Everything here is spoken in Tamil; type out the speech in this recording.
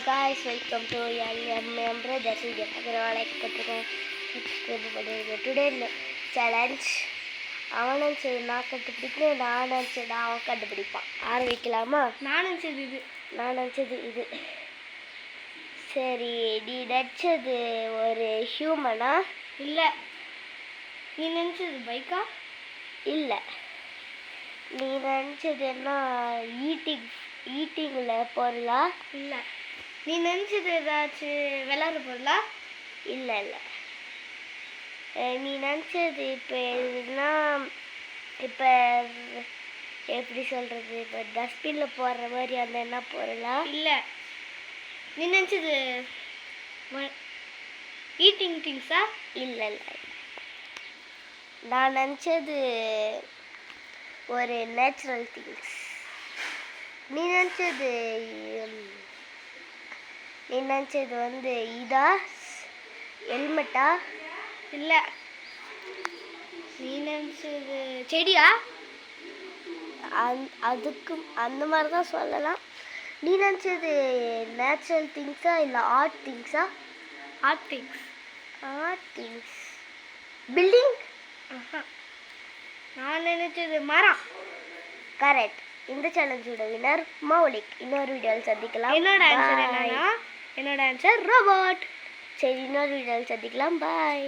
guys, welcome to MM Brothers. இங்கே பார்க்குற லைக் போட்டிருக்கேன், சப்ஸ்கிரைப் பண்ணிருக்கேன். டுடே சேலஞ்ச் அவன் நினச்சது நான் கண்டுபிடிக்கணும், நான் நினச்சது அவன் கண்டுபிடிப்பான். ஆரம்பிக்கலாமா? நான் நினச்சது இது. சரி, நீ நினச்சது ஒரு ஹியூமனா? இல்லை. நீ நினச்சது பைக்கா? இல்லை. நீ நினச்சது என்ன ஈட்டிங்கில் பொருளா? இல்லை. நீ நினச்சது ஏதாச்சும் விளையாடுற பொருளா? இல்லை. நீ நினச்சது இப்போ எதுனா, இப்போ எப்படி சொல்கிறது, இப்போ டஸ்ட்பினில் போடுற மாதிரி அந்த என்ன பொருளா? இல்லை. நீ நினச்சது ஈட்டிங் திங்ஸா? இல்லை. நான் நினச்சது ஒரு நேச்சுரல் திங்ஸ். நீ நினச்சது வந்து இதா, ஹெல்மெட்டா? இல்லை. நீ நினச்சது செடியா? அதுக்கும் அந்த மாதிரி தான் சொல்லலாம். நீ நினச்சது நேச்சுரல் திங்ஸா இல்லை ஆர்ட் திங்ஸா? Art things. பில்டிங்? நான் நினச்சது மரம். கரெக்ட். இந்த சேலஞ்சோட வினர் மௌலிக். இன்னொரு வீடியோவில் சந்திக்கலாம். என்னோட ஆன்சர் ரோபோட். சரி, இன்னொரு வீடியோவில் சந்திக்கலாம். பாய்.